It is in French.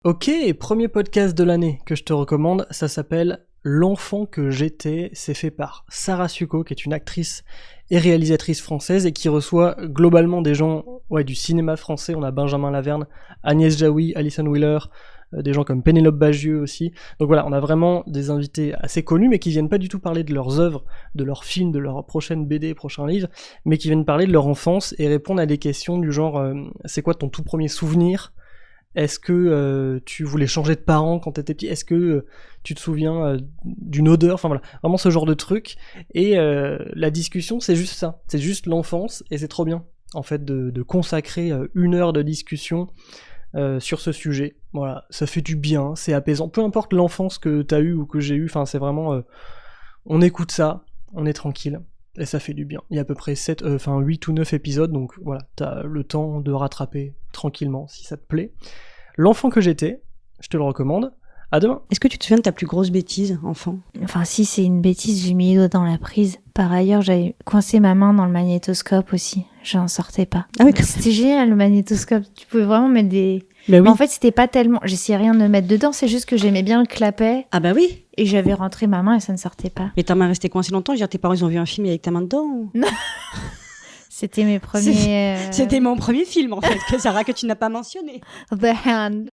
Ok, premier podcast de l'année que je te recommande, ça s'appelle L'enfant que j'étais, c'est fait par Sarah Succo, qui est une actrice et réalisatrice française et qui reçoit globalement des gens du cinéma français. On a Benjamin Laverne, Agnès Jaoui, Alison Wheeler, des gens comme Pénélope Bagieux aussi. Donc voilà, on a vraiment des invités assez connus, mais qui viennent pas du tout parler de leurs œuvres, de leurs films, de leurs prochaines BD, prochains livres, mais qui viennent parler de leur enfance et répondre à des questions du genre c'est quoi ton tout premier souvenir ? Est-ce que tu voulais changer de parents quand t'étais petit ? Est-ce que tu te souviens d'une odeur ? Enfin voilà, vraiment ce genre de truc. Et la discussion, c'est juste ça. C'est juste l'enfance, et c'est trop bien, en fait, de consacrer 1 heure de discussion sur ce sujet. Voilà, ça fait du bien, c'est apaisant. Peu importe l'enfance que t'as eue ou que j'ai eue, enfin c'est vraiment... on écoute ça, on est tranquille. Et ça fait du bien. Il y a à peu près 8 ou 9 épisodes, donc voilà, t'as le temps de rattraper tranquillement si ça te plaît. L'enfant que j'étais, je te le recommande. À demain. Est-ce que tu te souviens de ta plus grosse bêtise, enfant ? Enfin, si c'est une bêtise, j'ai mis les doigts dans la prise. Par ailleurs, j'avais coincé ma main dans le magnétoscope aussi. J'en sortais pas. Ah oui, C'était génial, le magnétoscope. Tu pouvais vraiment mettre des... Bah oui. Mais en fait, c'était pas tellement... J'essayais rien de me mettre dedans, c'est juste que j'aimais bien le clapet. Ah bah oui. Et j'avais rentré ma main et ça ne sortait pas. Mais ta main restait coincée longtemps ? Je veux dire, tes parents, ils ont vu un film avec ta main dedans ou... C'était mes premiers... C'était mon premier film, en fait, que Sarah, que tu n'as pas mentionné. Ben,